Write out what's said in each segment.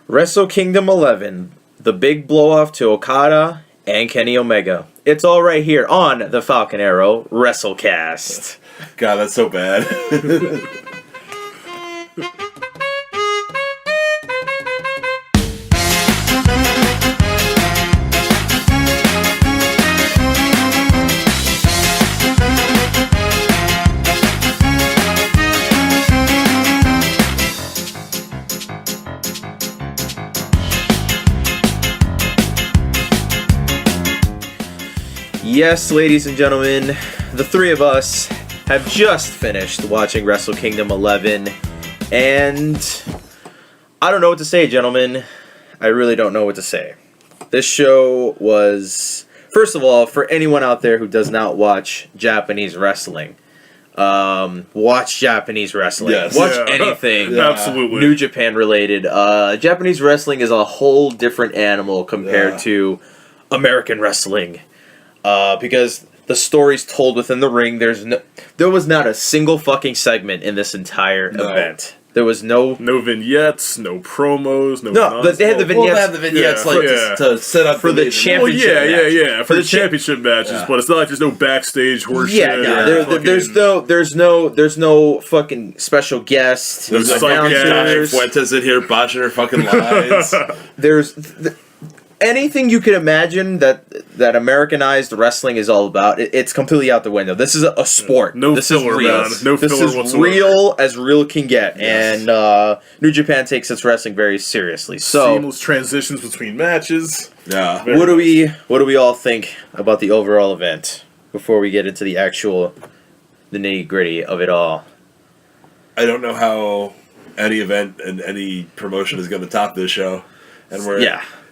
Wrestle Kingdom 11, the big blow-off to Okada and Kenny Omega. It's all right here on the Falcon Arrow WrestleCast. God, that's so bad. Yes, ladies and gentlemen, the three of us have just finished watching Wrestle Kingdom 11, and I don't know what to say, gentlemen. I really don't know what to say. This show was, first of all, for anyone out there who does not watch Japanese wrestling, watch Japanese wrestling. Yes. Watch Yeah. anything Absolutely. New Japan related. Japanese wrestling is a whole different animal compared to American wrestling. Because the stories told within the ring, there was not a single fucking segment in this entire event. There was no vignettes, no promos, but they had the vignettes. Well, they have the vignettes to set up for the championship. Yeah. For the cha- championship matches, but it's not like there's no backstage horseshit. There's no fucking special guests. There's There's like like Diane Fuentes in here botching her fucking lines. Anything you could imagine that Americanized wrestling is all about, it's completely out the window. This is a sport. No this filler, is real. man. No this filler is whatsoever. real as real can get, Yes. and New Japan takes its wrestling very seriously. So, Seamless transitions between matches. Yeah. what do we all think about the overall event before we get into the nitty gritty of it all? I don't know how any event and any promotion is going to top this show. And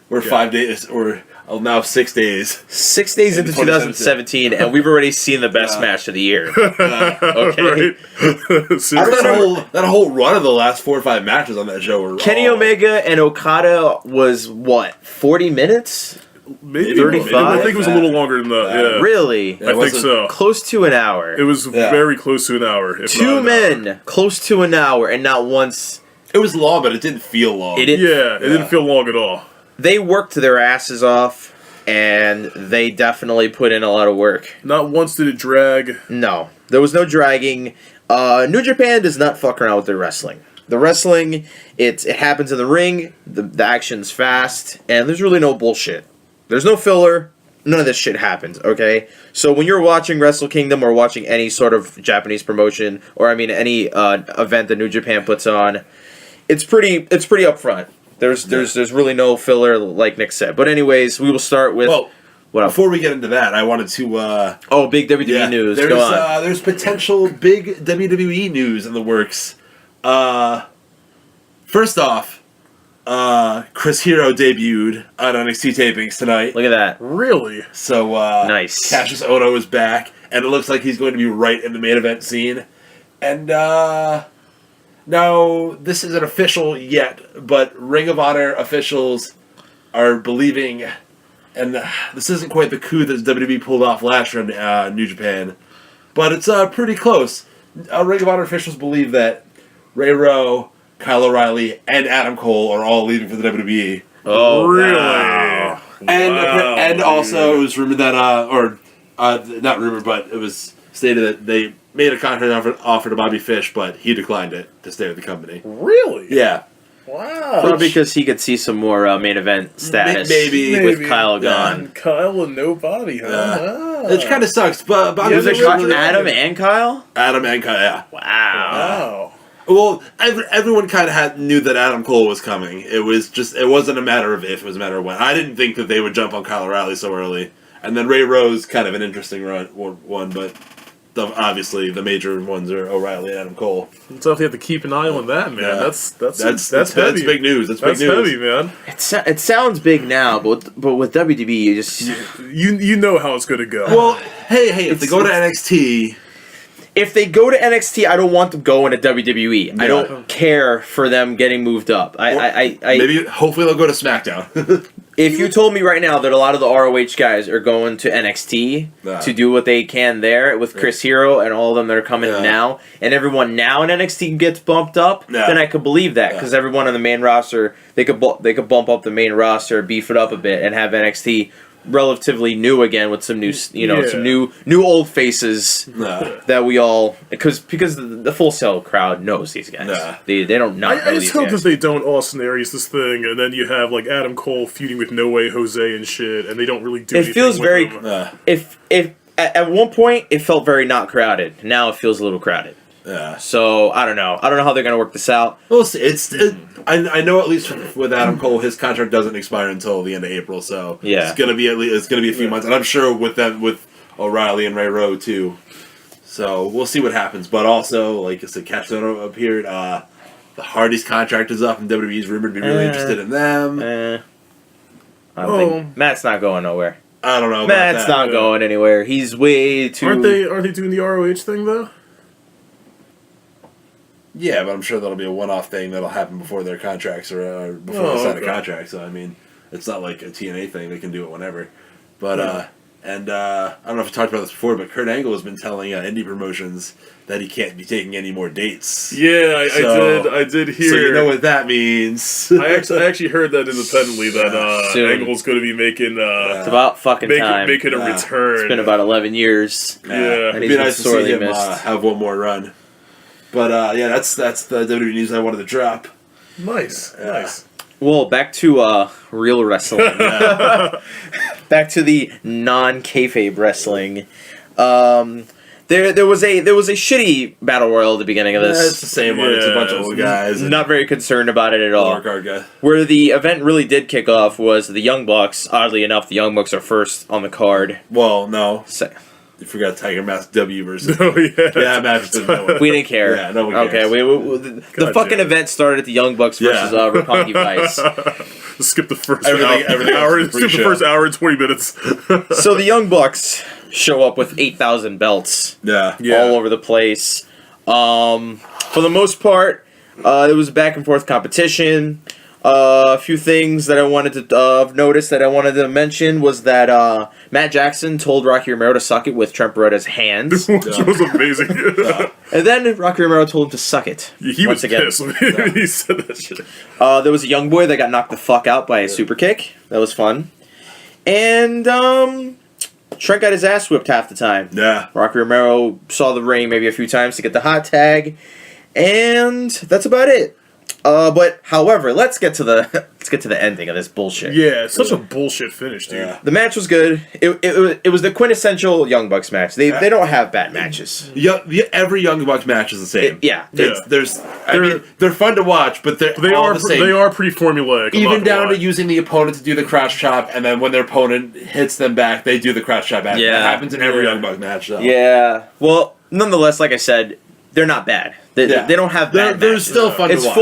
we're 5 days, or now 6 days. 6 days into 2017, and we've already seen the best match of the year. Okay. That whole run of the last 4 or 5 matches on that show were Kenny Omega and Okada was, what, 40 minutes? Maybe 35? I think it was a little longer than that. Yeah. Really? I think so. Close to an hour. It was very close to an hour. If Two not an men, close to an hour, and not once. It was long, but it didn't feel long. It didn't. Yeah, it didn't feel long at all. They worked their asses off, and they definitely put in a lot of work. Not once did it drag. No, there was no dragging. New Japan does not fuck around with their wrestling. The wrestling, it happens in the ring, the action's fast, and there's really no bullshit. There's no filler. None of this shit happens, okay? So when you're watching Wrestle Kingdom or watching any sort of Japanese promotion, or any event that New Japan puts on, it's pretty upfront. There's really no filler, like Nick said. But anyways, we will start with... Well, what up? before we get into that, I wanted to... big WWE news. There's, Go on. There's potential big WWE news in the works. First off, Chris Hero debuted on NXT tapings tonight. Look at that. Really? So, Nice. Cassius Ohno is back, and it looks like he's going to be right in the main event scene. And, now, this isn't official yet, but Ring of Honor officials are believing, and this isn't quite the coup that WWE pulled off last year in New Japan, but it's pretty close. Ring of Honor officials believe that Ray Rowe, Kyle O'Reilly, and Adam Cole are all leaving for the WWE. Oh, really? wow. And also, it was rumored that, not rumored, but it was stated that they made a contract offer to Bobby Fish, but he declined it to stay with the company. Really? Yeah. Wow. Probably because he could see some more main event status Maybe. with Kyle gone. Kyle and no Bobby, huh? Yeah. It kind of sucks, but Bobby Was it Fish really- Adam and Kyle? Adam and Kyle, yeah. Wow. Wow. Well, everyone kind of knew that Adam Cole was coming. It wasn't a matter of if, it was a matter of when. I didn't think that they would jump on Kyle O'Reilly so early. And then Ray Rowe's kind of an interesting one, but obviously the major ones are O'Reilly and Adam Cole. So you have to keep an eye on that, man. Yeah. That's heavy. That's big news. That's heavy, man. It sounds big now, but with WWE, you just... You know how it's going to go. Well, hey, if they go to NXT... If they go to NXT, I don't want them going to WWE. Yeah. I don't care for them getting moved up. Maybe, hopefully they'll go to SmackDown. If you told me right now that a lot of the ROH guys are going to NXT to do what they can there with Chris Hero and all of them that are coming in now, and everyone now in NXT gets bumped up, then I could believe that because everyone on the main roster they could bump up the main roster, beef it up a bit, and have NXT relatively new again with some new some new old faces that we all because the Full Sail crowd knows these guys. They don't know I these just hope guys. that they don't Austin Aries this thing, and then you have like Adam Cole feuding with No Way Jose and shit, and they don't really do. It feels with very. them. If at one point it felt very not crowded. Now it feels a little crowded. Yeah. So I don't know. I don't know how they're gonna work this out. We'll see. I know at least with Adam Cole, his contract doesn't expire until the end of April. So it's gonna be a few months, and I'm sure with O'Reilly and Ray Rowe too. So we'll see what happens. But also, like I said, Cash Soto appeared. The Hardys contract is up, and WWE's rumored to be really interested in them. I don't think Matt's not going nowhere. I don't know. Matt's not going anywhere. He's way too. Aren't they doing the ROH thing though? Yeah, but I'm sure that'll be a one-off thing that'll happen before their contracts or before they sign a contract. So I mean, it's not like a TNA thing; they can do it whenever. But I don't know if I talked about this before, but Kurt Angle has been telling indie promotions that he can't be taking any more dates. Yeah, I did hear. So you know what that means. I actually heard that independently that Angle's going to be making. It's about fucking time. Making a return. It's been about 11 years. Yeah, it'd be nice to see him have one more run. But that's the WWE news I wanted to drop. Nice. Well, back to real wrestling. Back to the non-kayfabe wrestling. There was a shitty battle royal at the beginning of this. It's the same one. It's a bunch of old guys. Not very concerned about it at all. Guy. Where the event really did kick off was the Young Bucks. Oddly enough, the Young Bucks are first on the card. Well, no. You forgot Tiger Mask W versus. Oh, yeah. Yeah, Mask didn't know it. We didn't care. Yeah, no one cares. Okay, the fucking event started at the Young Bucks versus Roppongi Vice. Skip the first hour and 20 minutes. So the Young Bucks show up with 8,000 belts. Yeah. All over the place. For the most part, it was back and forth competition. A few things that I wanted to notice that I wanted to mention was that Matt Jackson told Rocky Romero to suck it with Trent Baretta's hands. Which was amazing. And then Rocky Romero told him to suck it. He was pissed when he said that shit. There was a young boy that got knocked the fuck out by a super kick. That was fun. And Trent got his ass whipped half the time. Yeah. Rocky Romero saw the ring maybe a few times to get the hot tag. And that's about it. But however, let's get to the ending of this bullshit. Yeah, it's such a bullshit finish, dude. Yeah. The match was good. It was the quintessential Young Bucks match. They don't have bad matches. Every Young Bucks match is the same. They're fun to watch, but they are the same. They are pretty formulaic. Even down to using the opponent to do the crouch chop, and then when their opponent hits them back, they do the crouch chop back. Yeah. That happens in every Young Bucks match, though. Yeah. Well, nonetheless, like I said, they're not bad. They don't have bad They're matches. still fun to watch. It's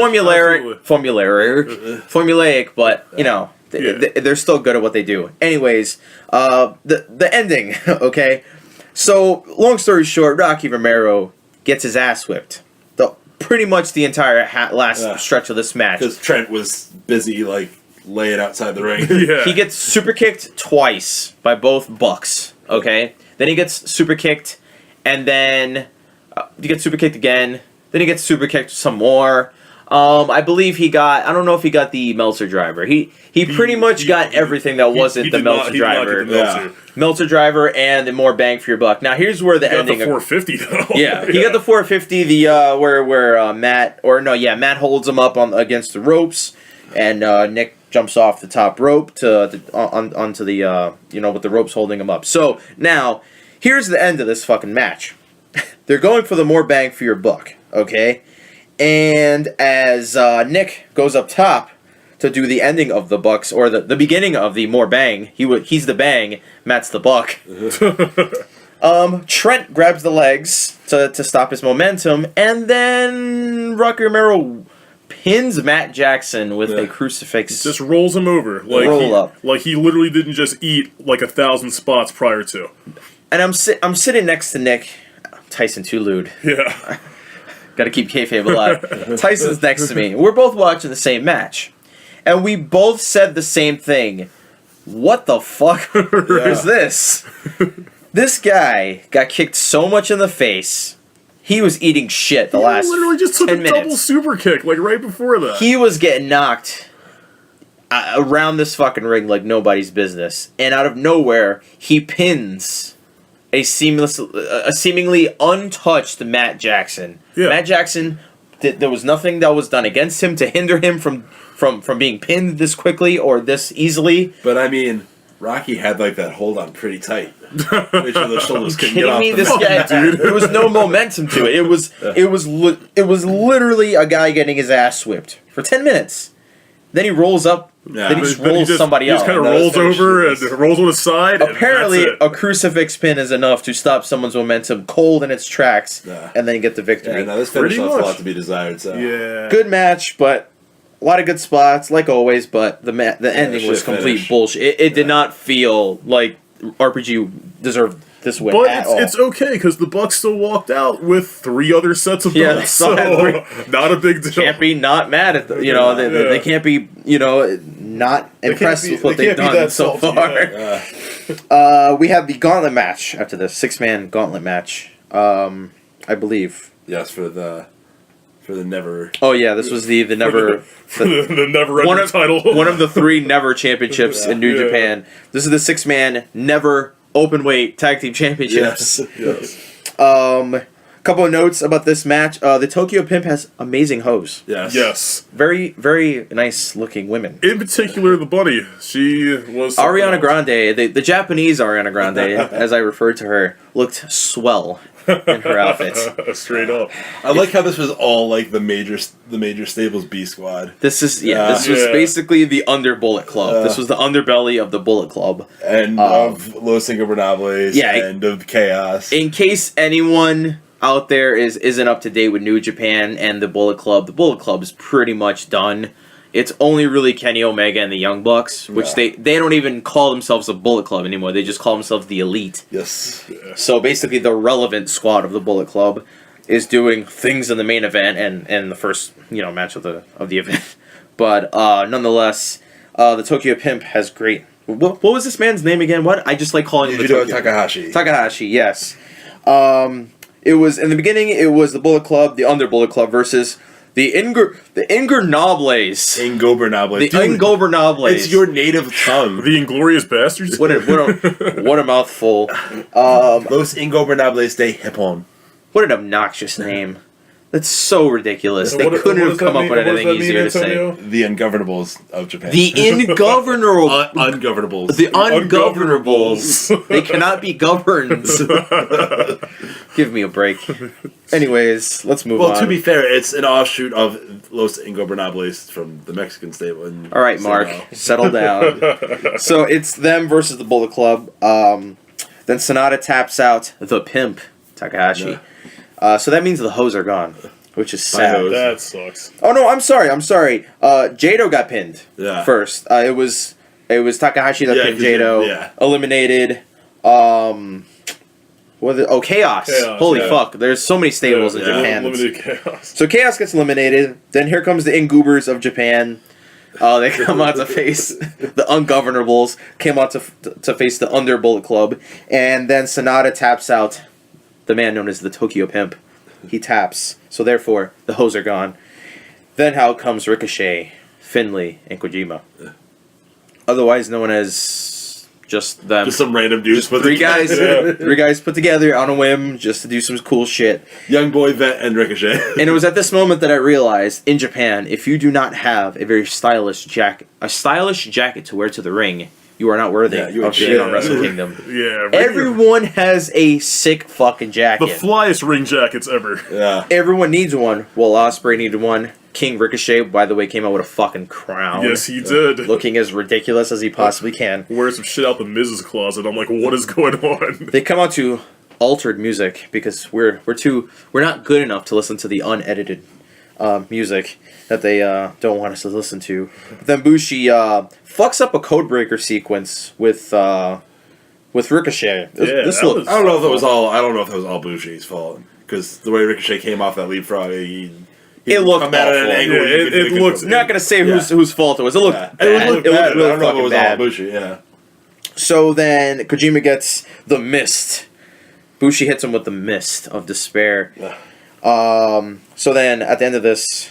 formulaic, but you know they're still good at what they do. Anyways, the ending. Okay, so long story short, Rocky Romero gets his ass whipped. Pretty much the entire last stretch of this match because Trent was busy laying outside the ring. He gets super kicked twice by both Bucks. Okay, then he gets super kicked, and then he gets super kicked again. Then he gets super kicked some more. I believe he got. I don't know if he got the Meltzer driver. He pretty much got everything that wasn't the Meltzer driver. Meltzer driver and the more bang for your buck. Now here's where the ending. Got the 450 though. Yeah, he got the 450. The where Matt holds him up against the ropes, and Nick jumps off the top rope onto the with the ropes holding him up. So now here's the end of this fucking match. They're going for the more bang for your buck, okay? And as Nick goes up top to do the ending of the Bucks, or the beginning of the more bang, he's the bang, Matt's the buck. Trent grabs the legs to stop his momentum, and then Rocky Romero pins Matt Jackson with a crucifix. Just rolls him over. Like he literally didn't just eat 1,000 spots prior to. And I'm sitting next to Nick. Tyson Tulude. Yeah. Gotta keep kayfabe alive. Tyson's next to me. We're both watching the same match. And we both said the same thing what the fuck is this? This guy got kicked so much in the face. He was eating shit the last literally just took 10 a double minutes. super kick, like right before that. He was getting knocked around this fucking ring like nobody's business. And out of nowhere, he pins a seemingly untouched Matt Jackson. Yeah. Matt Jackson, there was nothing that was done against him to hinder him from being pinned this quickly or this easily. But I mean, Rocky had like that hold on pretty tight. Make sure those shoulders couldn't get Kidding off me? the This mat. guy, dude. There was no momentum to it. It was literally a guy getting his ass whipped for 10 minutes. Then he rolls up. Yeah. Then he just rolls somebody He else. just kind of That was rolls finished. over and rolls on his side. Apparently, and that's a crucifix pin is enough to stop someone's momentum cold in its tracks, Yeah. and then you get the victory. Yeah, no, this finish Pretty left a much. lot to be desired. So Yeah. Good match, but a lot of good spots, like always. But the ending was shit complete finish. bullshit. It did not feel like RPG deserved this win But at all. it's okay because the Bucks still walked out with 3 other sets of Yeah, belts, still had so not a big deal. Can't be not mad at the, they can't be not impressed be- with what they they've can't be done that so salty, far. We have the gauntlet match after this 6-man gauntlet match. I believe. yes, for the never. Oh yeah, this was the never the never-ending one of title. one of the 3 never championships in New Yeah. Japan. This is the 6-man never open weight tag team championships. Yes. Couple of notes about this match. The Tokyo Pimp has amazing hoes. Yes. Yes. Very, very nice looking women. In particular, the bunny. She was something Ariana else. Grande, the Japanese Ariana Grande, as I referred to her, looked swell in her outfits. Straight up. I like how this was all like the major Stables B squad, This is this was Yeah. basically the under Bullet Club. This was the underbelly of the Bullet Club. and of Los Ingobernables, yeah, and of Chaos. In case anyone out there isn't up to date with New Japan and the Bullet Club is pretty much done. It's only really Kenny Omega and the Young Bucks, which Yeah. they don't even call themselves the Bullet Club anymore. They just call themselves the Elite. Yes. So basically, the relevant squad of the Bullet Club is doing things in the main event and the first match of the event. But nonetheless, the Tokyo Pimp has great. What was this man's name again? What I just like calling him the Yujiro Tokyo Takahashi. Takahashi, yes. It was in the beginning. It was the Bullet Club, the Under Bullet Club versus the Ingobernables. Ingobernables. The Dude, Ingobernables. it's your native tongue. The Inglorious Bastards? What a mouthful. Los Ingobernables de Japón. What an obnoxious name. That's so ridiculous. They What couldn't does have that come up mean? with What does anything that mean, easier to say. Antonio? The Ungovernables of Japan. The Ingovernable. Ungovernables. The Ungovernables. They cannot be governed. Give me a break. Anyways, let's move on. Well, to be fair, it's an offshoot of Los Ingobernables from the Mexican stable. All right, Mark, settle down. So it's them versus the Bullet Club. Then Sonata taps out the Pimp, Takahashi. So that means the hoes are gone, which is sad. hoes. That sucks. Oh no, I'm sorry. Jado got pinned first. It was Takahashi that pinned 'cause Jado. Eliminated. Chaos. Holy fuck! There's so many stables in Japan. Limited chaos. So Chaos gets eliminated. Then here comes the Ingoobers of Japan. They come out to face the Ungovernables. Came out to face the Under Bullet Club, and then Sonata taps out the man known as the Tokyo Pimp. He taps, so therefore the hoes are gone. Then out comes Ricochet, Finlay, and Kojima. Otherwise known as just them. Just some random dudes. Put Three guys, together. three guys put together on a whim just to do some cool shit. Young Boy, Vet, and Ricochet. And it was at this moment that I realized, in Japan, if you do not have a very stylish jacket to wear to the ring, you are not worthy Yeah, you of are being shit. on Wrestle Kingdom. Yeah. Everyone has a sick fucking The jacket. flyest ring jackets ever. Yeah. Everyone needs one. Well, Ospreay needed one. King Ricochet, by the way, came out with a fucking crown. Yes, he did. Looking as ridiculous as he possibly can. Wear some shit out the Miz's closet. I'm like, what is going on? They come out to altered music because we're not good enough to listen to the unedited music that they don't want us to listen to. Then Bushi fucks up a codebreaker sequence with Ricochet. This that looked. was- I don't know if that was all Bushi's fault, because the way Ricochet came off that leapfrog, he It looked come at it at an awful. angle. Yeah, you it could think looked- I'm not gonna say whose fault it was. It looked Yeah. bad. It looked bad. really I don't know if it fucking was bad. all Bushi. Yeah. So then Kojima gets the mist. Bushi hits him with the mist of despair. So then at the end of this,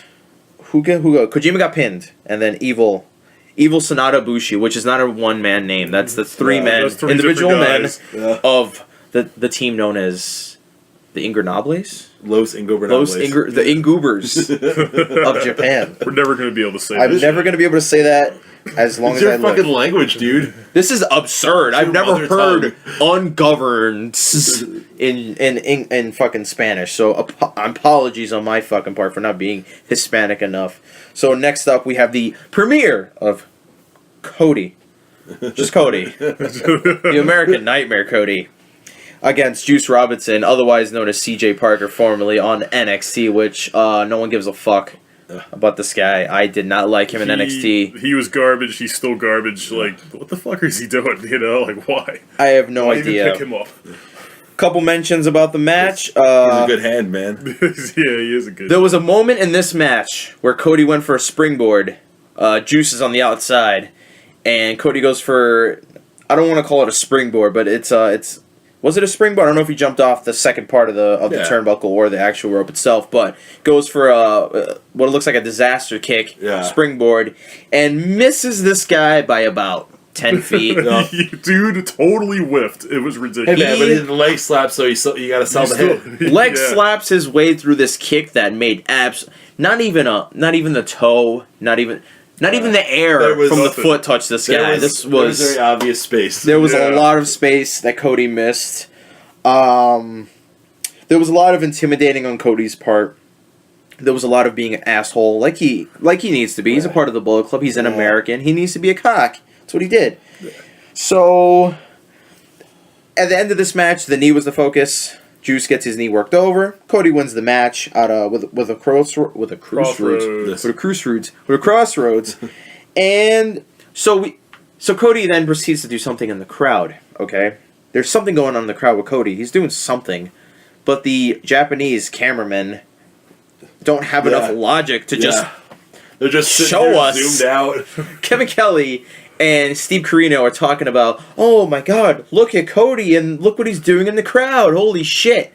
Kojima got pinned, and then Evil Sonata Bushi, which is not a one-man name. That's the three men, that's three individual men different of the team known as the Ingobernables? Los Ingobernables. The Ingubers of Japan. We're never going to be able to say I'm this. never going to be able to say that as long It's as I your fucking live. language, dude. This is absurd. I've never mother heard ungoverned in fucking Spanish. So apologies on my fucking part for not being Hispanic enough. So next up we have the premiere of Cody. Just Cody. The American Nightmare Cody. Against Juice Robinson, otherwise known as CJ Parker, formerly on NXT, which no one gives a fuck about this guy. I did not like him in NXT. He was garbage. He's still garbage. Like, what the fuck is he doing? You know, like, why? I have no Why idea. even pick him up? Couple mentions about the match. He's a good hand, man. Yeah, he is a good. There was a moment in this match where Cody went for a springboard. Juice is on the outside, and Cody goes for, I don't want to call it a springboard, but it's was it a springboard? I don't know if he jumped off the second part of the turnbuckle or the actual rope itself, but goes for what looks like a disaster kick, springboard, and misses this guy by about 10 feet. Dude totally whiffed. It was ridiculous. Hey man, but he did the leg slap, so you gotta sell the hit. Leg slaps his way through this kick that made not even the toe, not even the air from the foot touched this guy. This was very obvious space. There was a lot of space that Cody missed. There was a lot of intimidating on Cody's part. There was a lot of being an asshole, like he needs to be. He's a part of the Bullet Club. He's an American. He needs to be a cock. That's what he did. So, at the end of this match, the knee was the focus. Juice gets his knee worked over. Cody wins the match with a crossroads. And so Cody then proceeds to do something in the crowd. Okay, there's something going on in the crowd with Cody. He's doing something, but the Japanese cameramen don't have enough logic to they're just show us zoomed out. Kevin Kelly and Steve Corino are talking about, oh my god, look at Cody and look what he's doing in the crowd. Holy shit.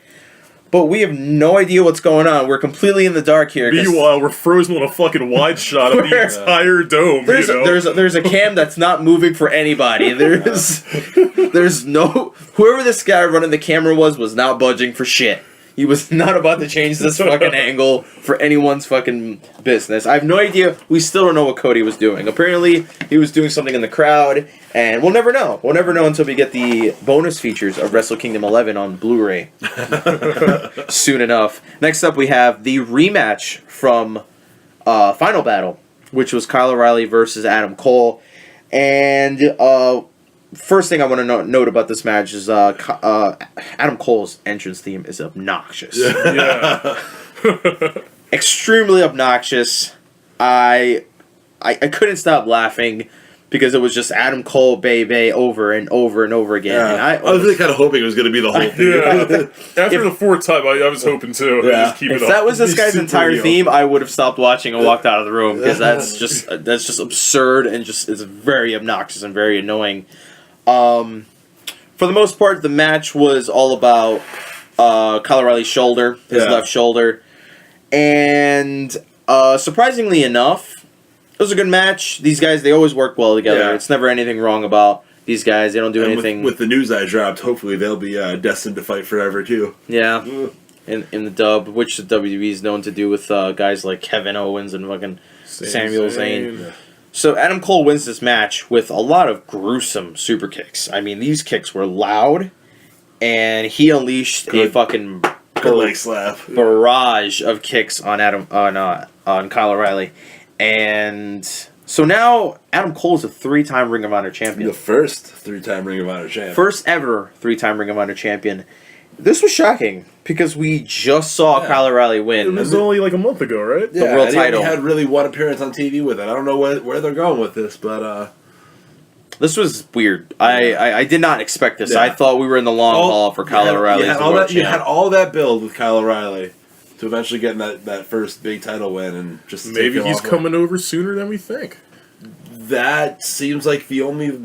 But we have no idea what's going on. We're completely in the dark here. Meanwhile, we're frozen on a fucking wide shot of the entire dome. There's a cam that's not moving for anybody. There's no... Whoever this guy running the camera was not budging for shit. He was not about to change this fucking angle for anyone's fucking business. I have no idea. We still don't know what Cody was doing. Apparently, he was doing something in the crowd, and we'll never know. We'll never know until we get the bonus features of Wrestle Kingdom 11 on Blu-ray soon enough. Next up, we have the rematch from Final Battle, which was Kyle O'Reilly versus Adam Cole. And first thing I want to note about this match is Adam Cole's entrance theme is obnoxious. Yeah. Extremely obnoxious. I couldn't stop laughing because it was just Adam Cole, Bay over and over and over again. Yeah. And I was really kind of hoping it was going to be the whole thing. After the fourth time, I was hoping too. Yeah. Just keep If it that up. was this guy's entire real. theme, I would have stopped watching and walked out of the room because that's just absurd and just it's very obnoxious and very annoying. For the most part, the match was all about Kyle O'Reilly's shoulder, his left shoulder, and surprisingly enough, it was a good match. These guys, they always work well together. Yeah. It's never anything wrong about these guys. They don't do anything. With the news I dropped, hopefully they'll be destined to fight forever too. Yeah, in the dub, which the WWE is known to do with guys like Kevin Owens and fucking Samuel Zayn. So Adam Cole wins this match with a lot of gruesome super kicks. I mean, these kicks were loud, and he unleashed a fucking Good leg slap. barrage of kicks on Kyle O'Reilly. And so now Adam Cole is a 3-time Ring of Honor champion. The first 3-time Ring of Honor champion. First ever 3-time Ring of Honor champion. This was shocking because we just saw Kyle O'Reilly win. It was only like a month ago, right? The world and title. He had really one appearance on TV with it. I don't know where they're going with this, but this was weird. I did not expect this. Yeah. I thought we were in the long haul for Kyle O'Reilly. You had all that build with Kyle O'Reilly to eventually getting that first big title win, and just Maybe he's coming over sooner than we think. That seems like the only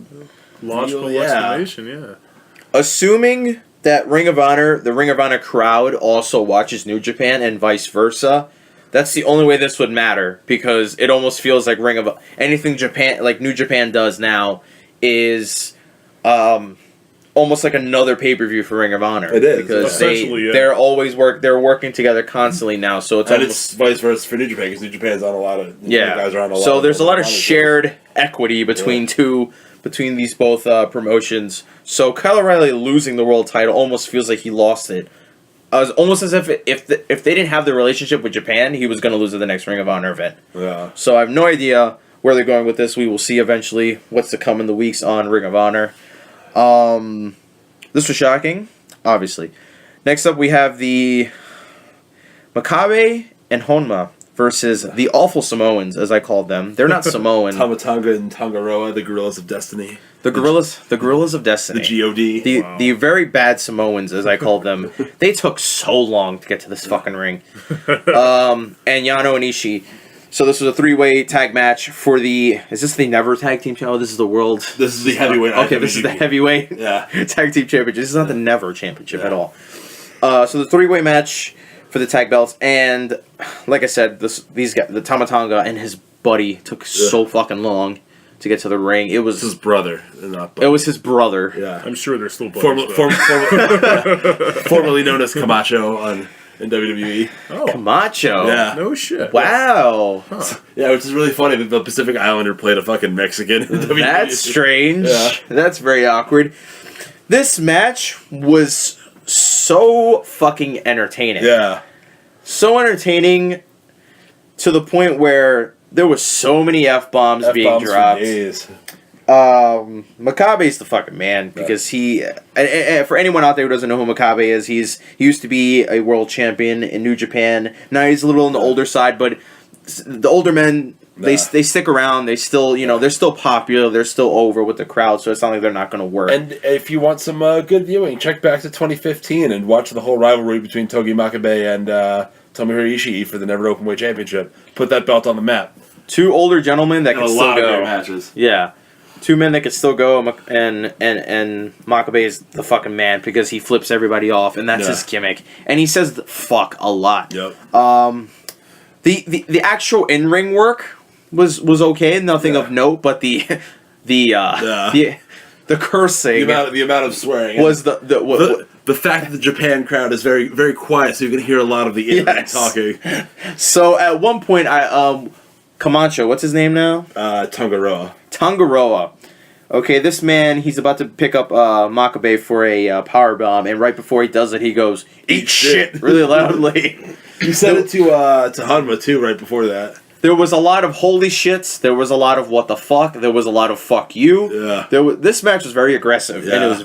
Logical Yeah. explanation, yeah. Assuming that the Ring of Honor crowd also watches New Japan and vice versa, that's the only way this would matter, because it almost feels like anything Japan, like New Japan does now, is almost like another pay-per-view for Ring of Honor. It is, because essentially, yeah. they're working together constly now, so it's And almost it's vice versa for New Japan, because New Japan's on a lot of guys are on a lot. So there's a lot of shows. shared equity between these both promotions. So Kyle O'Reilly losing the world title almost feels like he lost it. Almost as if if they didn't have the relationship with Japan, he was going to lose at the next Ring of Honor event. Yeah. So I have no idea where they're going with this. We will see eventually what's to come in the weeks on Ring of Honor. This was shocking, obviously. Next up, we have the Makabe and Honma versus the Awful Samoans, as I called them. They're not Samoan. Tamatonga and Tangaroa, the Gorillas of Destiny. The Gorillas of Destiny. The GOD. The very bad Samoans, as I called them. They took so long to get to this fucking ring. And Yano and Ishii. So this was a 3-way tag match for the... Is this the Never Tag Team Challenge? This is the World... This is the heavyweight. Okay, this is the heavyweight tag team championship. This is not the Never championship at all. So the 3-way match for the tag belts, and like I said, these guys, the Tamatanga and his buddy took so fucking long to get to the ring. It was his brother, not buddy. It was his brother. Yeah, I'm sure they're still buddies. Formerly known as Camacho in WWE. Oh, Camacho. Yeah. no shit. Wow. Huh. Yeah, which is really funny that the Pacific Islander played a fucking Mexican in WWE. That's strange. Yeah. That's very awkward. This match was so fucking entertaining. Yeah. So entertaining to the point where there was so many F-bombs being dropped. Makabe's the fucking man, because he... And for anyone out there who doesn't know who Makabe is, he used to be a world champion in New Japan. Now he's a little on the older side, but the older men... They stick around. They still, they're still popular. They're still over with the crowd, so it's not like they're not going to work. And if you want some good viewing, check back to 2015 and watch the whole rivalry between Togi Makabe and Tomohiro Ishii for the Never Openweight Championship. Put that belt on the map. Two older gentlemen that And can a still lot of go. great matches. Yeah, two men that can still go, and Makabe is the fucking man because he flips everybody off, and that's his gimmick. And he says fuck a lot. Yep. The actual in-ring work was okay, nothing of note, but the cursing, the amount of swearing was the fact that the Japan crowd is very very quiet, so you can hear a lot of the in-ring talking. So at one point, Camacho, what's his name now? Tangaroa. Okay, this man, he's about to pick up Makabe for a power bomb, and right before he does it, he goes, "Eat shit!" really loudly. You said it to Hanma too right before that. There was a lot of holy shits. There was a lot of what the fuck. There was a lot of fuck you. Yeah. This match was very aggressive, and it was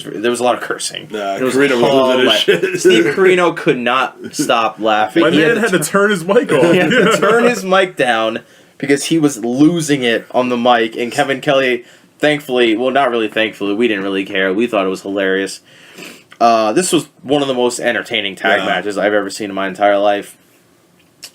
there was a lot of cursing. It was Carino was losing his shit. Steve Carino could not stop laughing. My man had to turn his mic off. He had to turn his mic down because he was losing it on the mic, and Kevin Kelly, thankfully, well, not really thankfully, we didn't really care. We thought it was hilarious. This was one of the most entertaining tag matches I've ever seen in my entire life.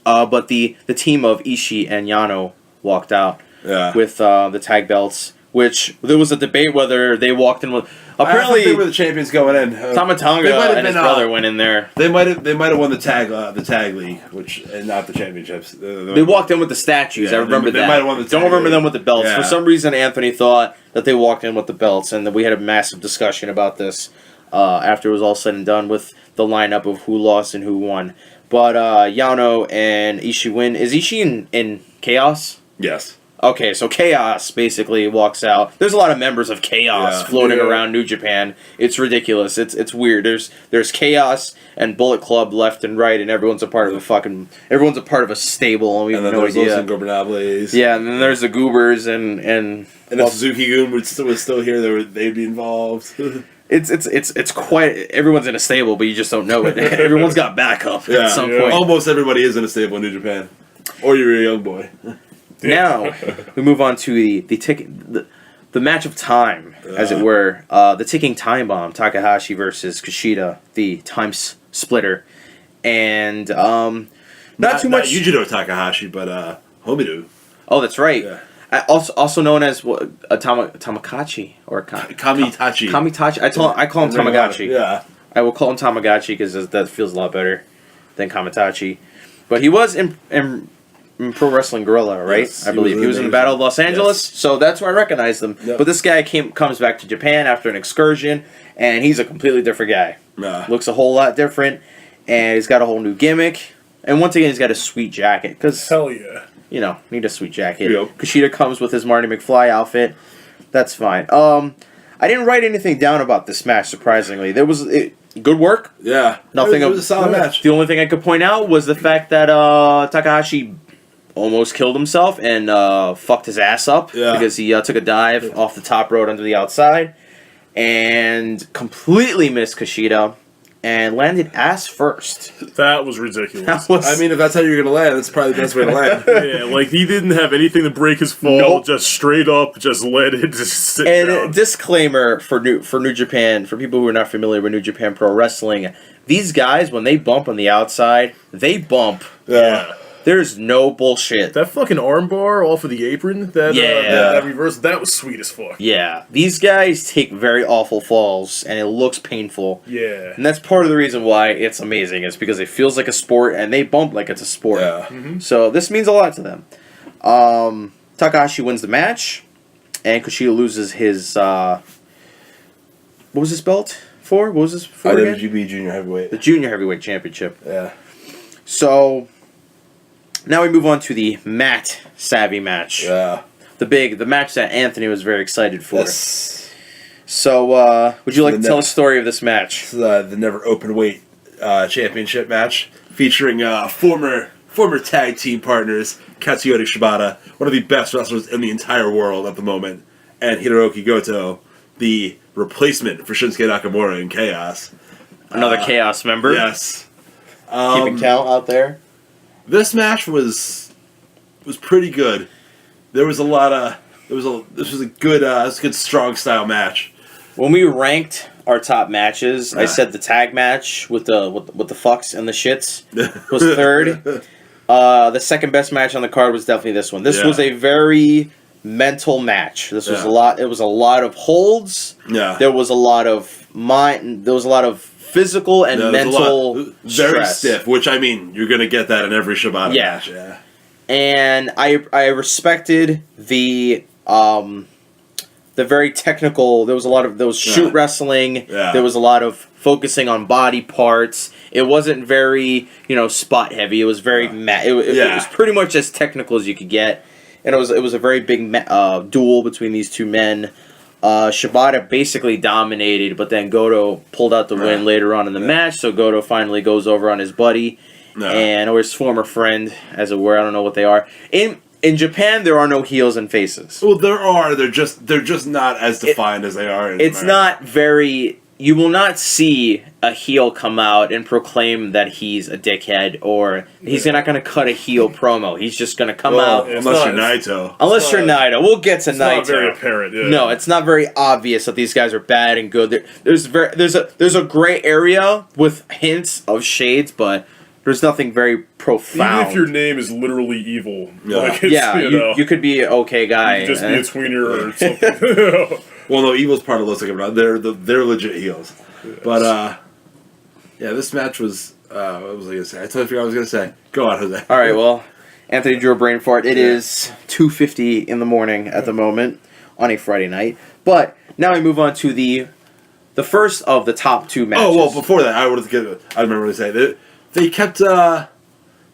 But the team of Ishii and Yano walked out with the tag belts, which there was a debate whether they walked in with. Apparently, they were the champions going in. Tamatanga and his brother went in there. They might have won the tag league, and not the championships. They walked in with the statues. I remember that. They might have won the Don't remember them with the belts. Yeah. For some reason, Anthony thought that they walked in with the belts, and that we had a massive discussion about this after it was all said and done with the lineup of who lost and who won. But Yano and Ishii win. Is Ishii in Chaos? Yes. Okay, so Chaos basically walks out. There's a lot of members of Chaos floating around New Japan. It's ridiculous. It's weird. There's Chaos and Bullet Club left and right, and everyone's a part of a stable, and we have no idea. And Gobernables. Yeah, and then there's the Goobers and if Suzuki-gun was still here, they'd be involved. It's quite. Everyone's in a stable, but you just don't know it. Everyone's got backup at some point. Almost everybody is in a stable in New Japan, or you're a young boy. Now we move on to the match of time, as it were. The ticking time bomb: Takahashi versus Kushida, the time splitter, and not too much. Yujiro Takahashi, but Homido. Oh, that's right. Yeah. Also known as Tamagotchi or Kamitachi. Kamitachi. I call him Tamagotchi. Yeah. I will call him Tamagotchi because that feels a lot better than Kamitachi. But he was in Pro Wrestling Guerrilla, right? Yes, I believe he was in the Battle of Los Angeles, Yes. so that's where I recognized him. Yep. But this guy comes back to Japan after an excursion, and he's a completely different guy. Nah. Looks a whole lot different, and he's got a whole new gimmick. And once again, he's got a sweet jacket because Hell yeah. need a sweet jacket. Yep. Kushida comes with his Marty McFly outfit. That's fine. I didn't write anything down about this match. Surprisingly, there was good work. Yeah. Nothing. It was a solid match. The only thing I could point out was the fact that Takahashi almost killed himself and fucked his ass up because he took a dive off the top rope onto the outside and completely missed Kushida and landed ass first. That was ridiculous. I mean, if that's how you're going to land, that's probably the best way to land. Yeah, like he didn't have anything to break his fall. Nope. Just straight up, just let it just sit And down. disclaimer for New Japan, for people who are not familiar with New Japan Pro Wrestling, these guys, when they bump on the outside, they bump. Yeah. There's no bullshit. That fucking armbar off of the apron, that reverse, that was sweet as fuck. Yeah, these guys take very awful falls, and it looks painful. Yeah. And that's part of the reason why it's amazing. It's because it feels like a sport, and they bump like it's a sport. Yeah. Mm-hmm. So this means a lot to them. Takahashi wins the match, and Kushida loses his... what was his belt for? What was this for again? IWGP Junior Heavyweight. The Junior Heavyweight Championship. Yeah. So... now we move on to the Matt Savvy match. Yeah. The match that Anthony was very excited for. Yes. So, would you like to tell a story of this match? This is the Never Open Weight Championship match featuring former tag team partners Katsuyori Shibata, one of the best wrestlers in the entire world at the moment, and Hiroki Goto, the replacement for Shinsuke Nakamura in Chaos. Another Chaos member. Yes. Keeping count out there. This match was pretty good. There was a lot of this was a good strong style match. When we ranked our top matches, I said the tag match with the fucks and the shits was third. The second best match on the card was definitely this one. This was a very mental match. This was a lot. It was a lot of holds. Yeah. There was a lot of mind. There was a lot of physical and mental very stress. stiff, which I mean, you're gonna get that in every Shibata match. Yeah. And I respected the very technical. There was a lot of shoot wrestling. Yeah. There was a lot of focusing on body parts. It wasn't very spot heavy. It was very it was pretty much as technical as you could get. And it was a very big duel between these two men. Shibata basically dominated, but then Goto pulled out the win later on in the match, so Goto finally goes over on his buddy, or his former friend, as it were. I don't know what they are. In Japan, there are no heels and faces. Well, there are. They're just not as defined as they are in It's America. not very... You will not see a heel come out and proclaim that he's a dickhead, or he's not going to cut a heel promo. He's just going to come out... Unless you're Naito. Unless you're Naito. We'll get to Naito. It's not very apparent, yeah. No, it's not very obvious that these guys are bad and good. There's a gray area with hints of shades, but there's nothing very profound. Even if your name is literally evil. Yeah. Like it's, you could be an okay guy. You could just be a tweener or something. Well, no, Evil's part of Los Angeles. They're legit heels. Yes. But, this match was... what was I going to say? I totally forgot what I was going to say. Go on, Jose. All right, well, Anthony drew a brain fart. It is 2:50 in the morning at the moment on a Friday night. But now we move on to the first of the top two matches. Oh, well, before that, I remember what to say. They kept... for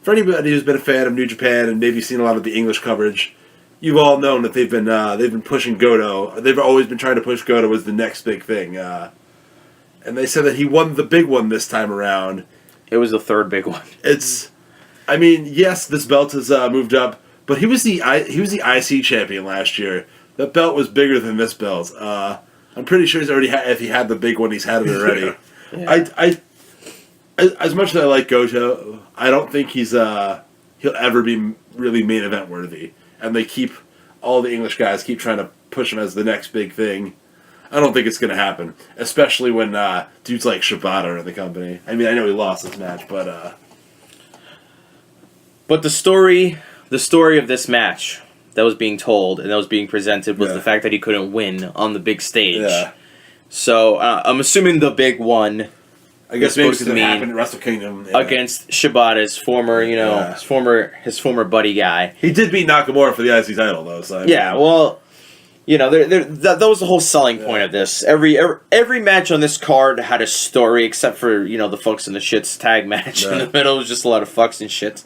anybody who's been a fan of New Japan and maybe seen a lot of the English coverage... You've all known that they've been pushing Goto. They've always been trying to push Goto as the next big thing. And they said that he won the big one this time around. It was the third big one. I mean, yes, this belt has moved up, but he was the IC champion last year. That belt was bigger than this belt. I'm pretty sure he's already if he had the big one, he's had it already. Yeah. As much as I like Goto, I don't think he'll ever be really main event worthy. And all the English guys keep trying to push him as the next big thing. I don't think it's going to happen, especially when dudes like Shibata are in the company. I mean, I know he lost this match, but the story of this match that was being told and that was being presented was the fact that he couldn't win on the big stage. Yeah. So I'm assuming the big one. I guess maybe because it happened at Wrestle Kingdom against Shibata's former, his former buddy guy. He did beat Nakamura for the IC title though. So well, that was the whole selling point of this. Every match on this card had a story, except for the fucks and the shits tag match in the middle. It was just a lot of fucks and shits.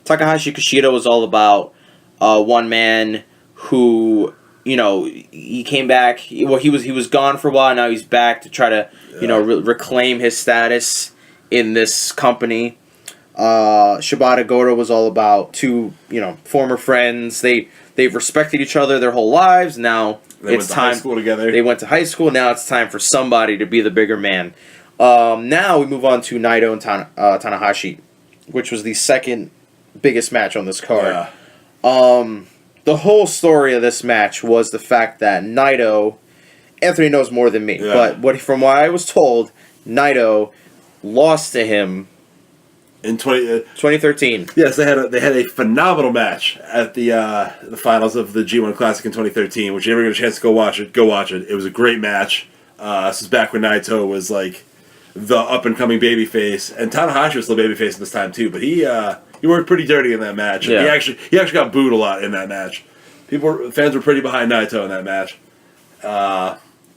Takahashi Kushida was all about one man who he came back. Well, he was gone for a while. Now he's back to try to reclaim his status in this company. Shibata Goto was all about two former friends. They've respected each other their whole lives. Now it's time. High school together. They went to high school. Now it's time for somebody to be the bigger man. Now we move on to Naito and Tanahashi, which was the second biggest match on this card. Yeah. The whole story of this match was the fact that Naito, Anthony knows more than me, but from what I was told, Naito lost to him in 2013. Yes, they had a phenomenal match at the finals of the G1 Classic in 2013. Which, if you ever get a chance to go watch it, go watch it. It was a great match. This is back when Naito was like the up and coming babyface, and Tanahashi was still babyface at this time too. But he worked pretty dirty in that match. Yeah. He actually got booed a lot in that match. Fans were pretty behind Naito in that match.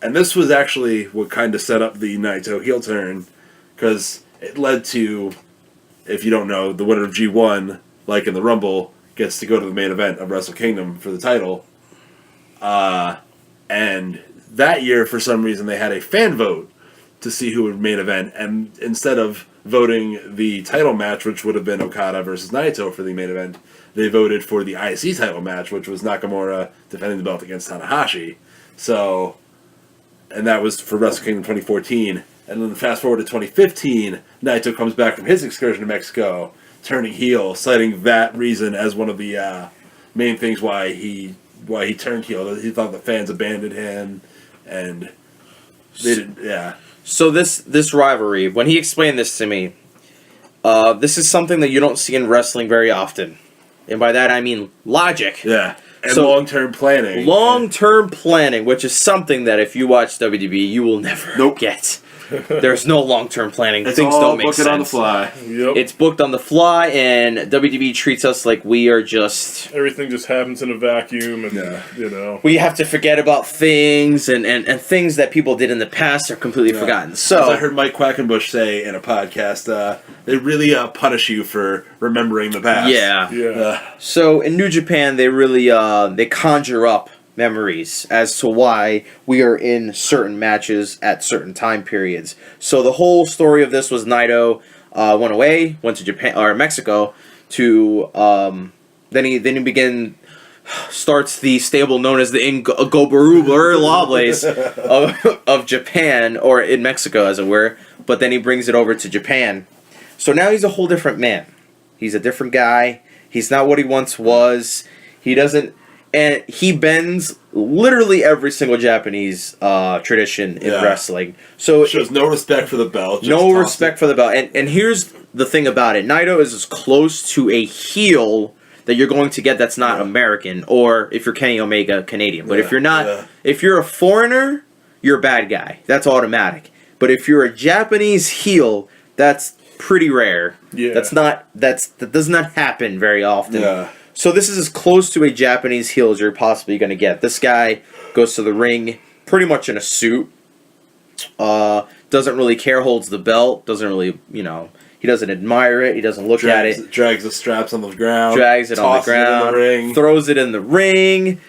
And this was actually what kind of set up the Naito heel turn, because it led to, if you don't know, the winner of G1, like in the Rumble, gets to go to the main event of Wrestle Kingdom for the title. And that year, for some reason, they had a fan vote to see who would main event, and instead of voting the title match, which would have been Okada versus Naito for the main event, they voted for the IC title match, which was Nakamura defending the belt against Tanahashi. So, and that was for Wrestle Kingdom 2014. And then fast forward to 2015, Naito comes back from his excursion to Mexico, turning heel, citing that reason as one of the main things why he turned heel. He thought the fans abandoned him, and they didn't. Yeah. So this rivalry, when he explained this to me, this is something that you don't see in wrestling very often, and by that I mean logic. Yeah. And long-term planning. Long-term planning, which is something that if you watch WWE, you will never get. There's no long-term planning. It's Things all don't make booked sense. on the fly. Yep. It's booked on the fly, and WWE treats us like we are just... Everything just happens in a vacuum, and, We have to forget about things, and things that people did in the past are completely forgotten. So, as I heard Mike Quackenbush say in a podcast, they really punish you for remembering the past. Yeah. So, in New Japan, they really they conjure up memories as to why we are in certain matches at certain time periods. So the whole story of this was Naito went away, went to Japan or Mexico to then he starts the stable known as the Ingobernables of Japan, or in Mexico as it were, but then he brings it over to Japan. So now he's a whole different man. He's a different guy. He's not what he once was. He doesn't. And he bends literally every single Japanese tradition in wrestling. So shows no respect for the belt. No respect for the belt. And here's the thing about it. Naito is as close to a heel that you're going to get that's not American, or if you're Kenny Omega, Canadian. But if you're not, if you're a foreigner, you're a bad guy. That's automatic. But if you're a Japanese heel, that's pretty rare. Yeah. That does not happen very often. Yeah. So this is as close to a Japanese heel as you're possibly going to get. This guy goes to the ring pretty much in a suit. Doesn't really care, holds the belt. Doesn't really, he doesn't admire it. He doesn't look at it. Drags the straps on the ground. Drags it on the ground. It in the ring. Throws it in the ring.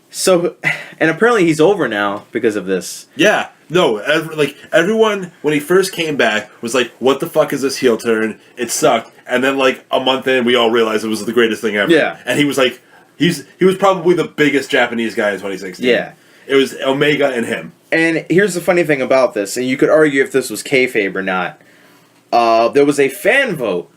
So, and apparently he's over now because of this. Yeah. No, everyone, when he first came back, was like, what the fuck is this heel turn? It sucked. And then, a month in, we all realized it was the greatest thing ever. Yeah. And he was like, he was probably the biggest Japanese guy in 2016. Yeah. It was Omega and him. And here's the funny thing about this, and you could argue if this was kayfabe or not. There was a fan vote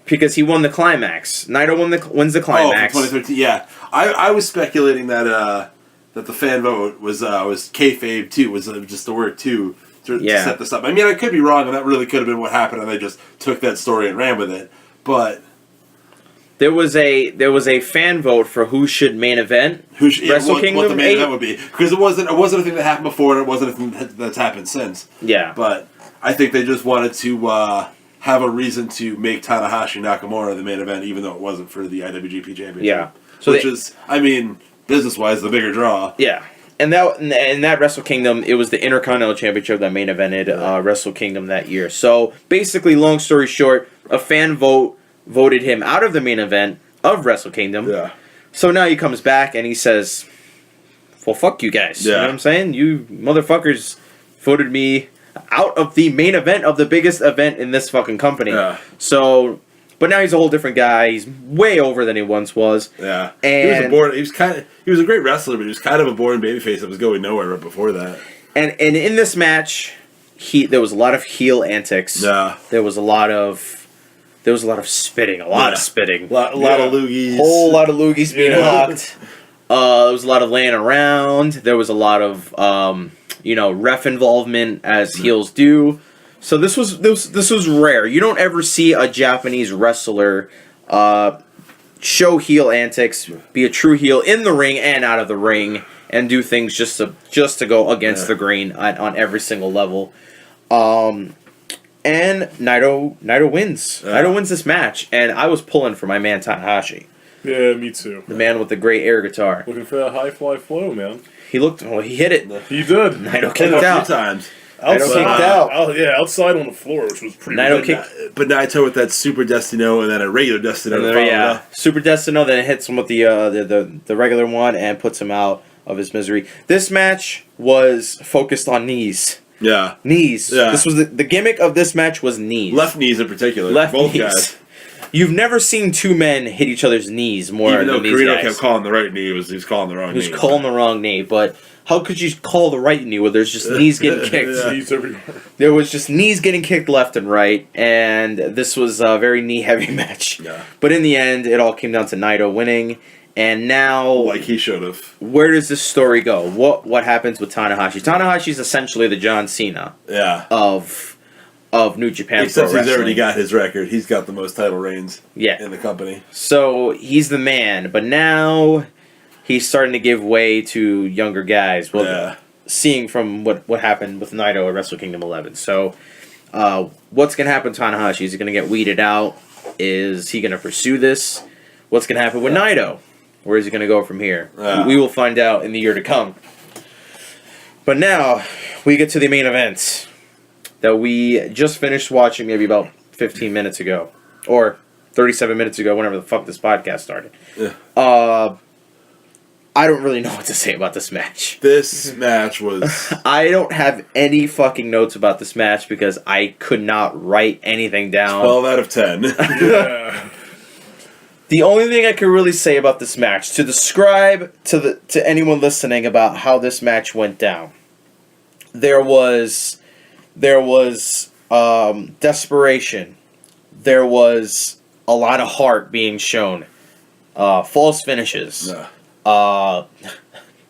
because he won the climax. Naito wins the climax. Oh, 2013, yeah. I was speculating that the fan vote was kayfabe too, was just the word too, to set this up. I mean, I could be wrong, and that really could have been what happened, and they just took that story and ran with it. But There was a fan vote for who should main event Wrestle Kingdom. What the main 8. event would be, because it wasn't a thing that happened before, and it wasn't a thing that's happened since. Yeah, but I think they just wanted to have a reason to make Tanahashi Nakamura the main event, even though it wasn't for the IWGP Championship. Yeah, so which is, I mean, business-wise, the bigger draw. Yeah. And that Wrestle Kingdom, it was the Intercontinental Championship that main evented Wrestle Kingdom that year. So basically, long story short, a fan voted him out of the main event of Wrestle Kingdom. Yeah. So now he comes back and he says, well, fuck you guys. Yeah. You know what I'm saying? You motherfuckers voted me out of the main event of the biggest event in this fucking company. Yeah. So, but now he's a whole different guy. He's way over than he once was. Yeah. And he was a great wrestler, but he was kind of a boring babyface that was going nowhere right before that. And in this match, there was a lot of heel antics. Yeah. There was a lot of spitting. A lot of spitting. A lot of loogies. Whole lot of loogies being hucked. There was a lot of laying around. There was a lot of ref involvement as heels do. So this was rare. You don't ever see a Japanese wrestler show heel antics, be a true heel in the ring and out of the ring, and do things just to go against the grain on every single level. And Naito wins. Yeah. Naito wins this match, and I was pulling for my man Tanahashi, Yeah, me too. the man with the great air guitar. Looking for that high fly flow, man. He hit it. He did. Naito A kicked few out. times. Naito kicked out. Outside on the floor, which was pretty Naito good. kicked. But Naito with that Super Destino and then a regular Destino. And to then, follow yeah, that. Super Destino. Then it hits him with the regular one and puts him out of his misery. This match was focused on knees. Yeah. Knees. Yeah. This was the gimmick of this match was knees. Left knees in particular. Left Both knees. guys. You've never seen two men hit each other's knees more Even though than these Carino guys. kept calling the right knee, he was calling the wrong knee. He was calling the wrong knee, but how could you call the right knee where there's just knees getting kicked? Knees everywhere. There was just knees getting kicked left and right, and this was a very knee-heavy match. Yeah. But in the end, it all came down to Naito winning, and now... Like he should have. Where does this story go? What happens with Tanahashi? Tanahashi's essentially the John Cena Yeah. of New Japan Except Pro he's already Wrestling. got his record. He's got the most title reigns Yeah. in the company. So he's the man, but now he's starting to give way to younger guys. Well, Yeah. seeing from what happened with Naito at Wrestle Kingdom 11. So what's going to happen to Tanahashi? Is he going to get weeded out? Is he going to pursue this? What's going to happen with Naito? Where is he going to go from here? Yeah. We will find out in the year to come. But now we get to the main event that we just finished watching maybe about 15 minutes ago. Or 37 minutes ago, whenever the fuck this podcast started. Yeah. I don't really know what to say about this match. This match was... I don't have any fucking notes about this match because I could not write anything down. 12 out of 10. Yeah. The only thing I could really say about this match, to describe to anyone listening about how this match went down, there was desperation. There was a lot of heart being shown. False finishes. Yeah.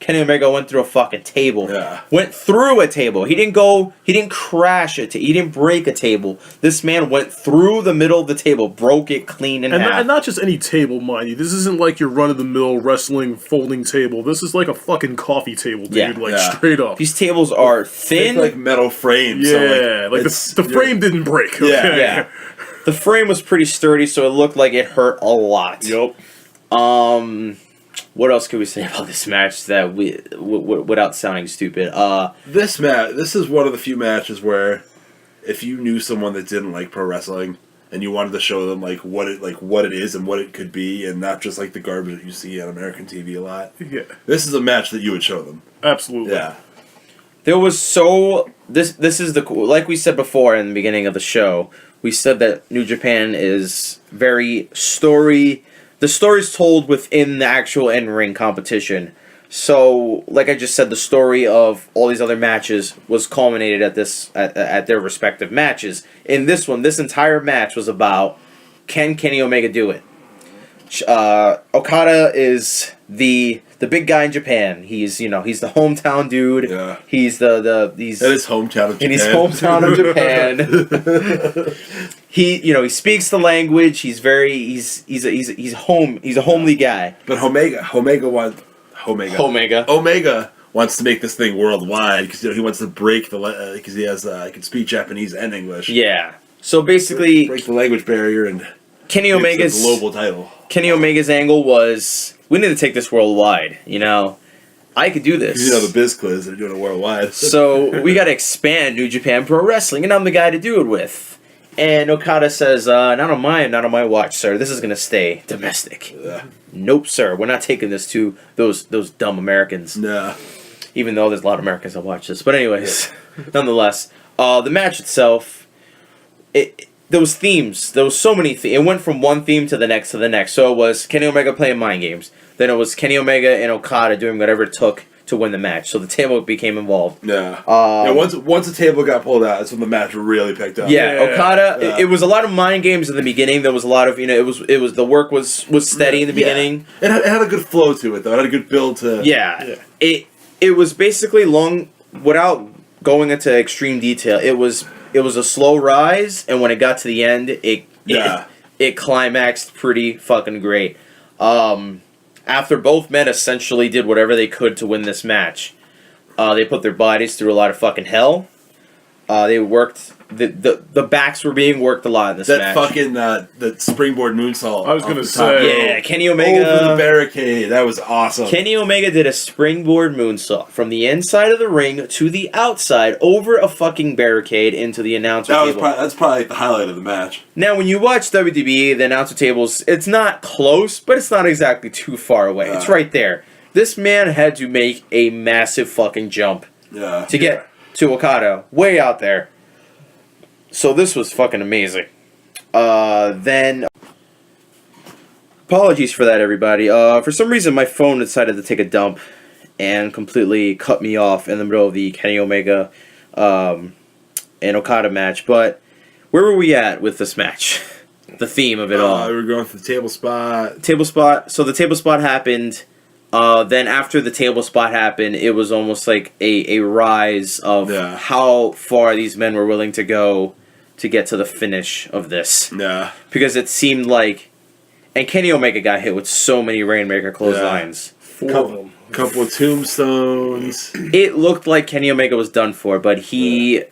Kenny Omega went through a fucking table. Yeah. Went through a table. He didn't crash it. He didn't break a table. This man went through the middle of the table, broke it clean in half. And not just any table, mind you. This isn't like your run-of-the-mill wrestling folding table. This is like a fucking coffee table, dude. Yeah. Like, Yeah. straight up. These tables are thin. Like metal frames. Yeah, so like it's- the frame didn't break. Yeah. Okay? Yeah. The frame was pretty sturdy, so it looked like it hurt a lot. Yup. What else could we say about this match that without sounding stupid? This is one of the few matches where if you knew someone that didn't like pro wrestling and you wanted to show them what it is and what it could be, and not just like the garbage that you see on American TV a lot. Yeah. This is a match that you would show them. Absolutely. Yeah. There was this is like we said before in the beginning of the show. We said that New Japan is very story. The story's told within the actual in-ring competition. So, like I just said, the story of all these other matches was culminated at their respective matches. In this one, this entire match was about, can Kenny Omega do it? Okada is the big guy in Japan. He's the hometown dude. Yeah. He's he's That is hometown of Japan. in his hometown of Japan. he speaks the language. He's a homely guy. But Omega wants to make this thing worldwide because he wants to break the because he can speak Japanese and English. Yeah. So basically, break the language barrier and Kenny Omega's global title. Kenny Omega's angle was, we need to take this worldwide. I could do this. The Biz Quiz, they're doing it worldwide. So we got to expand New Japan Pro Wrestling, and I'm the guy to do it with. And Okada says, not on my watch, sir. This is going to stay domestic. Nope, sir. We're not taking this to those dumb Americans. Nah. Even though there's a lot of Americans that watch this. But anyways, nonetheless, the match itself, there was themes. There was so many themes. It went from one theme to the next. So it was Kenny Omega playing mind games. Then it was Kenny Omega and Okada doing whatever it took to win the match. So the table became involved. Yeah. Once the table got pulled out, that's when the match really picked up. Yeah, Okada. It was a lot of mind games in the beginning. There was a lot of it was the work was steady in the beginning. It had a good flow to it though. It had a good build to. Yeah. It was basically long without going into extreme detail. It was a slow rise, and when it got to the end, it climaxed pretty fucking great. After both men essentially did whatever they could to win this match, they put their bodies through a lot of fucking hell. They worked. The backs were being worked a lot in this match. The springboard moonsault. I was gonna say, yeah, Kenny Omega over the barricade. That was awesome. Kenny Omega did a springboard moonsault from the inside of the ring to the outside over a fucking barricade into the announcer table. That's probably the highlight of the match. Now, when you watch WWE, the announcer tables, it's not close, but it's not exactly too far away. It's right there. This man had to make a massive fucking jump to get to Okada, way out there. So this was fucking amazing. Then, apologies for that, everybody. For some reason, my phone decided to take a dump and completely cut me off in the middle of the Kenny Omega and Okada match. But where were we at with this match? The theme of it all. We were going for the table spot. Table spot. So the table spot happened. Then after the table spot happened, it was almost like a rise of how far these men were willing to go to get to the finish of this. Yeah. Because it seemed like... And Kenny Omega got hit with so many Rainmaker clotheslines. Couple of tombstones. It looked like Kenny Omega was done for, but he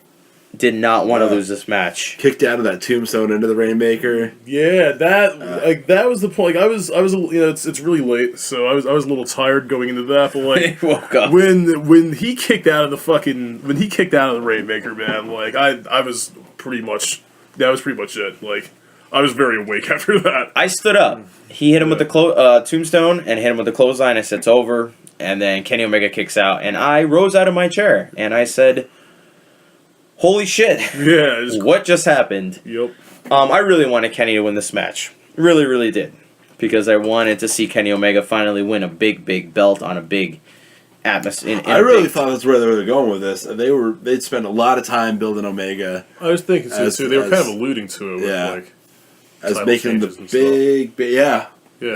did not want to lose this match. Kicked out of that tombstone into the Rainmaker. Yeah, that was the point. Like, I was it's really late, so I was a little tired going into that. But like, woke up when he kicked out of the Rainmaker, man. Like I was pretty much it. Like I was very awake after that. I stood up. He hit him with the tombstone and hit him with the clothesline. I said it's over, and then Kenny Omega kicks out, and I rose out of my chair and I said, holy shit. Yeah. What just happened? Yep. I really wanted Kenny to win this match. Really, really did. Because I wanted to see Kenny Omega finally win a big, big belt on a big atmosphere. I really thought that's where they were going with this. They'd spent a lot of time building Omega. I was thinking so too. They were kind of alluding to it with as making the big, They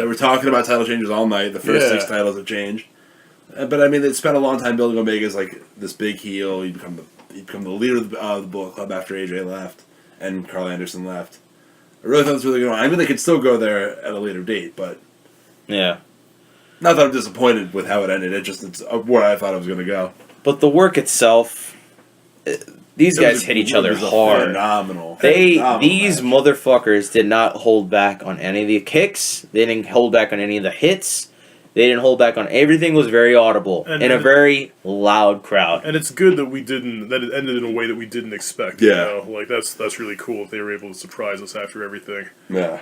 were talking about title changes all night. The first 6 titles have changed. But I mean, they spent a long time building Omega as like this big heel. He'd become the leader of the Bullet Club after AJ left and Carl Anderson left. I really thought it was really going on. I mean, they could still go there at a later date, but yeah. Not that I'm disappointed with how it ended. It's where I thought it was going to go. But the work itself, these guys hit each other hard. Phenomenal. These motherfuckers did not hold back on any of the kicks. They didn't hold back on any of the hits. They didn't hold back on everything. Was very audible in a very loud crowd. And it's good that that it ended in a way that we didn't expect. Yeah, like that's really cool. If they were able to surprise us after everything. Yeah,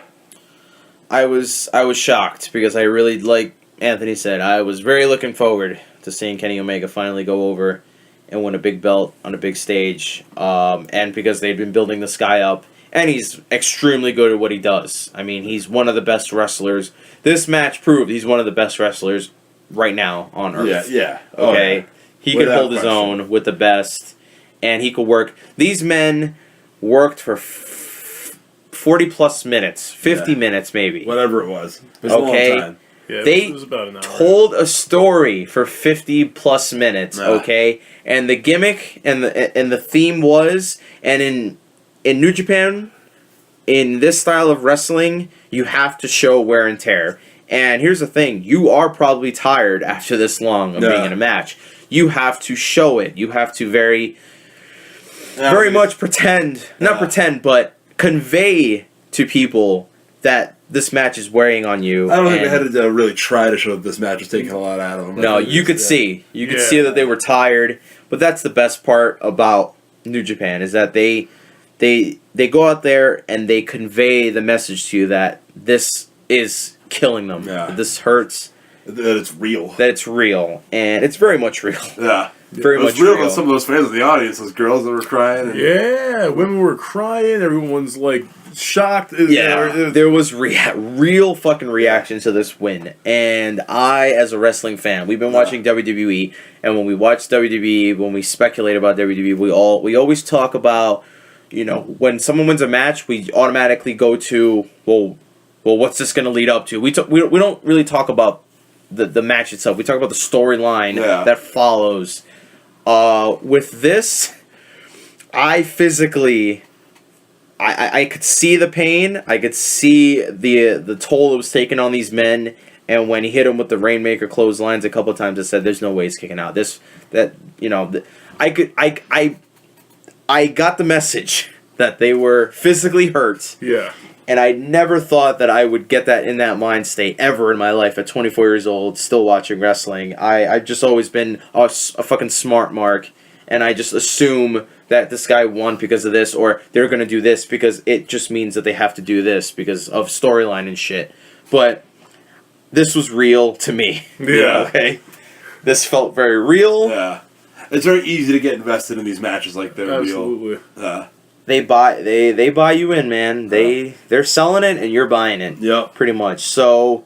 I was shocked because I really, like Anthony said, I was very looking forward to seeing Kenny Omega finally go over and win a big belt on a big stage. And because they'd been building this guy up. And he's extremely good at what he does. I mean, he's one of the best wrestlers. This match proved he's one of the best wrestlers right now on Earth. Yeah. Okay? He could hold his own with the best. And he could work. These men worked for 40-plus minutes. 50 minutes, maybe. Whatever it was. It was a long time. Yeah, they it was about an hour. Told a story for 50-plus minutes, okay? And the gimmick and the theme was... And in New Japan, in this style of wrestling, you have to show wear and tear. And here's the thing, you are probably tired after this long of being in a match. You have to show it. You have to very much pretend, not pretend, but convey to people that this match is wearing on you. I don't think they had to really try to show that this match was taking a lot out of them. No, you could see. You could see that they were tired. But that's the best part about New Japan, is that they go out there and they convey the message to you that this is killing them. Yeah. That this hurts. That it's real. That it's real. And it's very much real. Yeah. Very it was much real real. with some of those fans in the audience, those girls that were crying. And Yeah, women were crying. Everyone's like shocked. Yeah, there was real fucking reaction to this win. And I, as a wrestling fan, we've been watching WWE, and when we watch WWE, when we speculate about WWE, we always talk about, you know, when someone wins a match, we automatically go to, well, what's this going to lead up to? We don't really talk about the match itself. We talk about the storyline that follows. With this, I physically, I could see the pain. I could see the toll it was taking on these men. And when he hit him with the Rainmaker clotheslines a couple times, I said, "There's no way he's kicking out." I got the message that they were physically hurt. Yeah. And I never thought that I would get that in that mind state ever in my life at 24 years old, still watching wrestling. I've just always been a fucking smart mark, and I just assume that this guy won because of this, or they're going to do this because it just means that they have to do this because of storyline and shit. But this was real to me. Yeah. Okay? This felt very real. yeah. It's very easy to get invested in these matches like they're real. Absolutely. They buy you in, man. They're selling it and you're buying it. Yep. Pretty much. So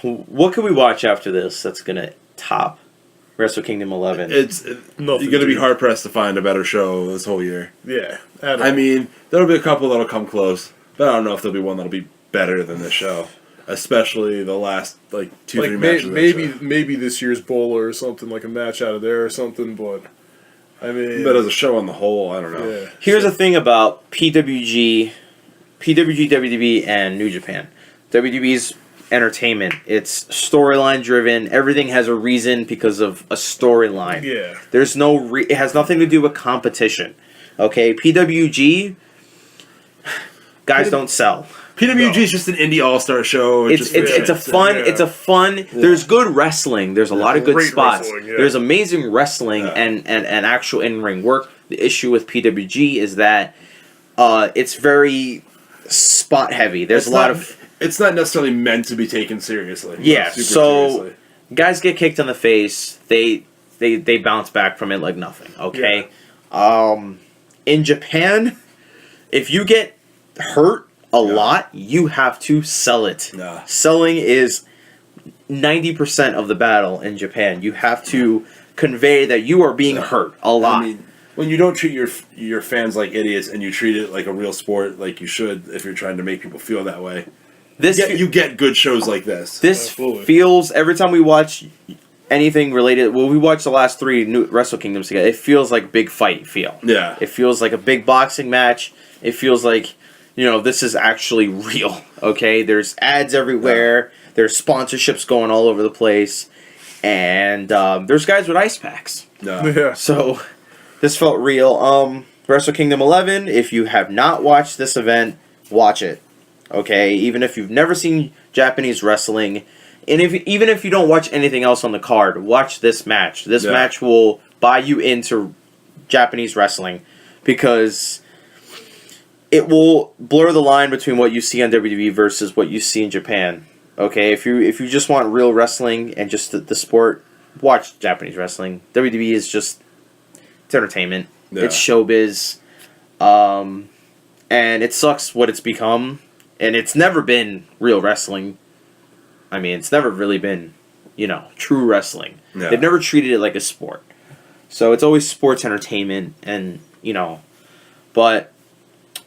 what can we watch after this that's gonna top Wrestle Kingdom 11? You're going to be hard pressed to find a better show this whole year. Yeah. I mean, there'll be a couple that'll come close, but I don't know if there'll be one that'll be better than this show. Especially the last 2-3 matches. Maybe this year's Bowler or something, like a match out of there or something. But I mean, but as a show on the whole, I don't know. Yeah. Here's the thing about PWG, WWE, and New Japan. WWE's entertainment. It's storyline driven. Everything has a reason because of a storyline. Yeah. There's no. It has nothing to do with competition. Okay, PWG. Guys don't sell. PWG is just an indie all-star show. It's a fun. There's good wrestling. There's a lot of good Great spots. wrestling, yeah. There's amazing wrestling and actual in-ring work. The issue with PWG is that it's very spot heavy. There's It's not necessarily meant to be taken seriously. Yeah. So seriously. Guys get kicked in the face. They bounce back from it like nothing. Okay. Yeah. In Japan, if you get hurt a lot, you have to sell it. Yeah. Selling is 90% of the battle in Japan. You have to convey that you are being hurt a lot. I mean, when you don't treat your fans like idiots and you treat it like a real sport, like you should, if you're trying to make people feel that way, you get good shows like this. This Absolutely. feels, every time we watch anything related, we watched the last 3 new Wrestle Kingdoms together, it feels like big fight feel. Yeah. It feels like a big boxing match. It feels like, this is actually real, okay? There's ads everywhere. Yeah. There's sponsorships going all over the place. And there's guys with ice packs. Yeah. So this felt real. Wrestle Kingdom 11, if you have not watched this event, watch it, okay? Even if you've never seen Japanese wrestling, and even if you don't watch anything else on the card, watch this match. This match will buy you into Japanese wrestling because it will blur the line between what you see on WWE versus what you see in Japan. Okay, if you just want real wrestling and just the sport, watch Japanese wrestling. WWE is just, it's entertainment. Yeah. It's showbiz. And it sucks what it's become. And it's never been real wrestling. I mean, it's never really been, true wrestling. Yeah. They've never treated it like a sport. So it's always sports entertainment and, but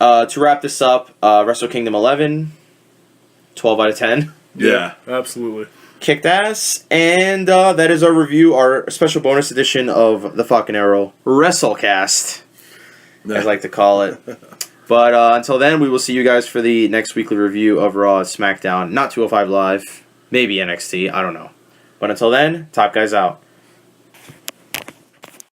to wrap this up, Wrestle Kingdom 11, 12 out of 10. Yeah, absolutely. Kicked ass. And that is our review, our special bonus edition of the Falcon Arrow WrestleCast, as I like to call it. But until then, we will see you guys for the next weekly review of Raw, SmackDown, not 205 Live, maybe NXT, I don't know. But until then, Top Guys out.